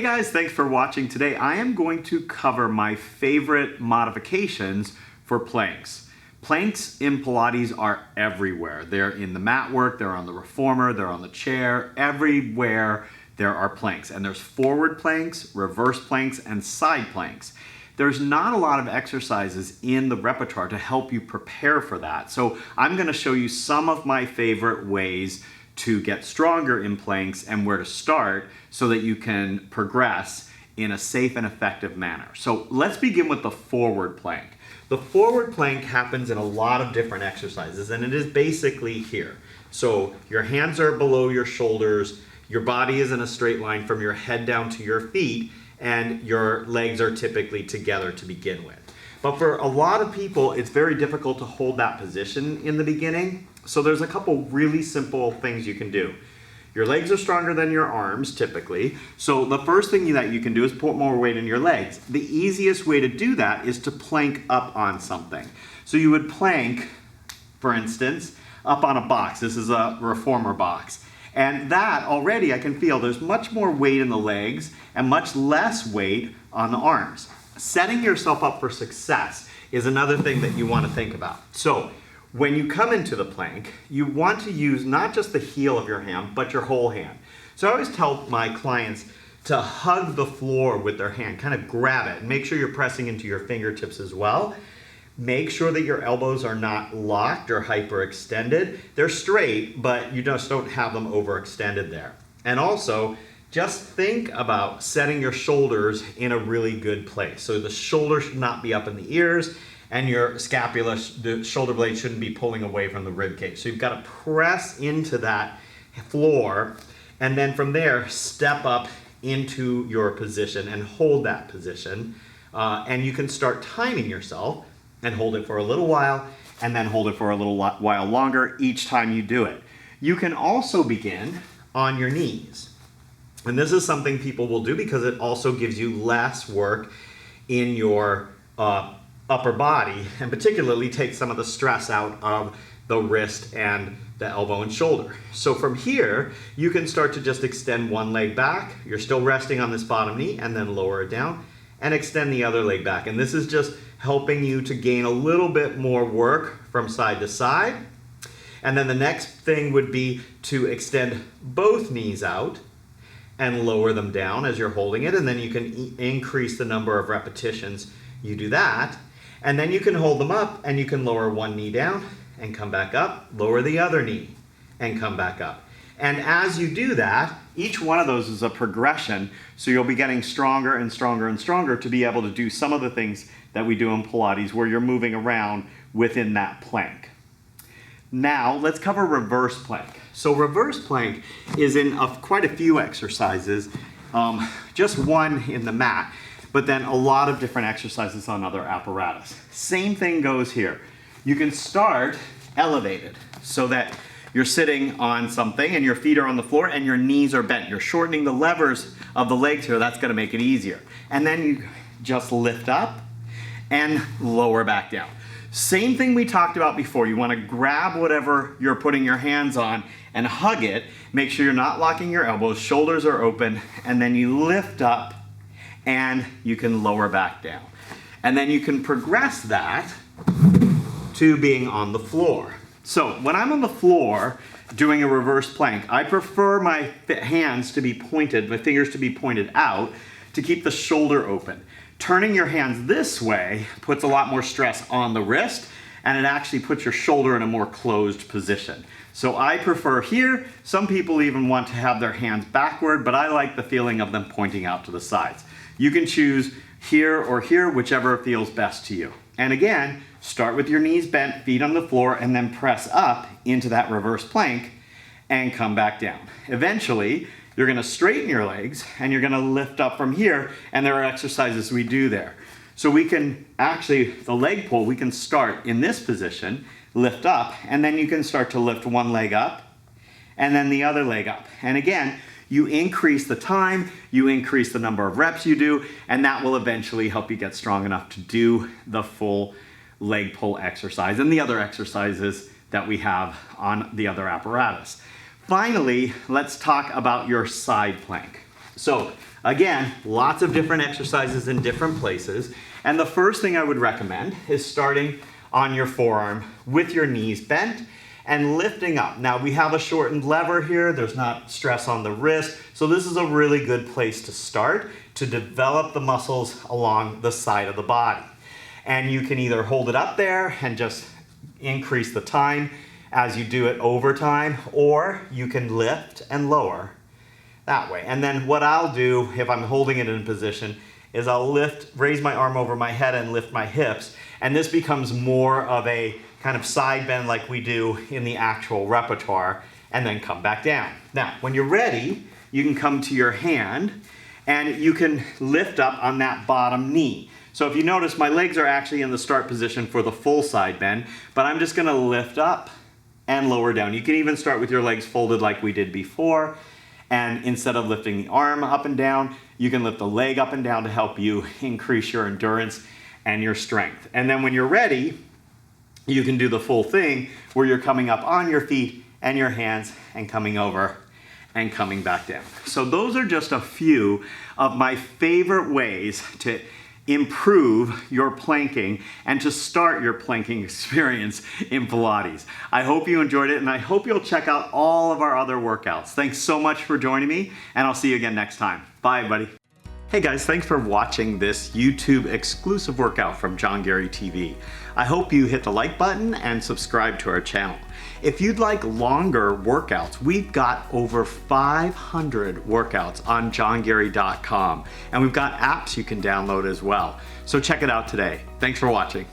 Hey guys, thanks for watching. Today I am going to cover my favorite modifications for planks. Planks in Pilates are everywhere. They're in the mat work, they're on the reformer, they're on the chair, everywhere there are planks. And there's forward planks, reverse planks, and side planks. There's not a lot of exercises in the repertoire to help you prepare for that. So I'm going to show you some of my favorite ways to get stronger in planks and where to start so that you can progress in a safe and effective manner. So let's begin with the forward plank. The forward plank happens in a lot of different exercises, and it is basically here. So your hands are below your shoulders, your body is in a straight line from your head down to your feet, and your legs are typically together to begin with. But for a lot of people, it's very difficult to hold that position in the beginning. So there's a couple really simple things you can do. Your legs are stronger than your arms, typically. So the first thing that you can do is put more weight in your legs. The easiest way to do that is to plank up on something. So you would plank, for instance, up on a box. This is a reformer box. And that already I can feel there's much more weight in the legs and much less weight on the arms. Setting yourself up for success is another thing that you want to think about. So when you come into the plank, you want to use not just the heel of your hand, but your whole hand. So I always tell my clients to hug the floor with their hand, kind of grab it, and make sure you're pressing into your fingertips as well. Make sure that your elbows are not locked or hyperextended. They're straight, but you just don't have them overextended there. And also, just think about setting your shoulders in a really good place. So the shoulders should not be up in the ears, and your scapula, the shoulder blade shouldn't be pulling away from the rib cage. So you've got to press into that floor, and then from there, step up into your position and hold that position. And you can start timing yourself and hold it for a little while, and then hold it for a little while longer each time you do it. You can also begin on your knees. And this is something people will do because it also gives you less work in your upper body, and particularly takes some of the stress out of the wrist and the elbow and shoulder. So from here, you can start to just extend one leg back. You're still resting on this bottom knee, and then lower it down and extend the other leg back. And this is just helping you to gain a little bit more work from side to side. And then the next thing would be to extend both knees out and lower them down as you're holding it, and then you can increase the number of repetitions you do that. And then you can hold them up, and you can lower one knee down and come back up, lower the other knee and come back up. And as you do that, each one of those is a progression, so you'll be getting stronger and stronger and stronger to be able to do some of the things that we do in Pilates where you're moving around within that plank. Now, let's cover reverse plank. So reverse plank is in quite a few exercises, just one in the mat, but then a lot of different exercises on other apparatus. Same thing goes here. You can start elevated so that you're sitting on something and your feet are on the floor and your knees are bent. You're shortening the levers of the legs here. That's gonna make it easier. And then you just lift up and lower back down. Same thing we talked about before. You want to grab whatever you're putting your hands on and hug it. Make sure you're not locking your elbows, shoulders are open, and then you lift up and you can lower back down. And then you can progress that to being on the floor. So when I'm on the floor doing a reverse plank, I prefer my hands to be pointed, my fingers to be pointed out to keep the shoulder open. Turning your hands this way puts a lot more stress on the wrist, and it actually puts your shoulder in a more closed position. So I prefer here. Some people even want to have their hands backward, but I like the feeling of them pointing out to the sides. You can choose here or here, whichever feels best to you. And again, start with your knees bent, feet on the floor, and then press up into that reverse plank and come back down. Eventually, you're gonna straighten your legs and you're gonna lift up from here, and there are exercises we do there. So we can actually, the leg pull, we can start in this position, lift up, and then you can start to lift one leg up and then the other leg up. And again, you increase the time, you increase the number of reps you do, and that will eventually help you get strong enough to do the full leg pull exercise and the other exercises that we have on the other apparatus. Finally, let's talk about your side plank. So Again, lots of different exercises in different places. And the first thing I would recommend is starting on your forearm with your knees bent and lifting up. Now we have a shortened lever here. There's not stress on the wrist. So this is a really good place to start to develop the muscles along the side of the body. And you can either hold it up there and just increase the time as you do it over time, or you can lift and lower that way. And then what I'll do if I'm holding it in position is I'll raise my arm over my head and lift my hips. And this becomes more of a kind of side bend like we do in the actual repertoire, and then come back down. Now, when you're ready, you can come to your hand and you can lift up on that bottom knee. So if you notice, my legs are actually in the start position for the full side bend, but I'm just gonna lift up and lower down. You can even start with your legs folded like we did before, and instead of lifting the arm up and down, you can lift the leg up and down to help you increase your endurance and your strength. And then when you're ready, you can do the full thing where you're coming up on your feet and your hands and coming over and coming back down. So those are just a few of my favorite ways to improve your planking and to start your planking experience in Pilates. I hope you enjoyed it, and I hope you'll check out all of our other workouts. Thanks so much for joining me, and I'll see you again next time. Bye, everybody. Hey guys, thanks for watching this YouTube exclusive workout from Garey TV. I hope you hit the like button and subscribe to our channel. If you'd like longer workouts, we've got over 500 workouts on johngarey.com, and we've got apps you can download as well. So check it out today. Thanks for watching.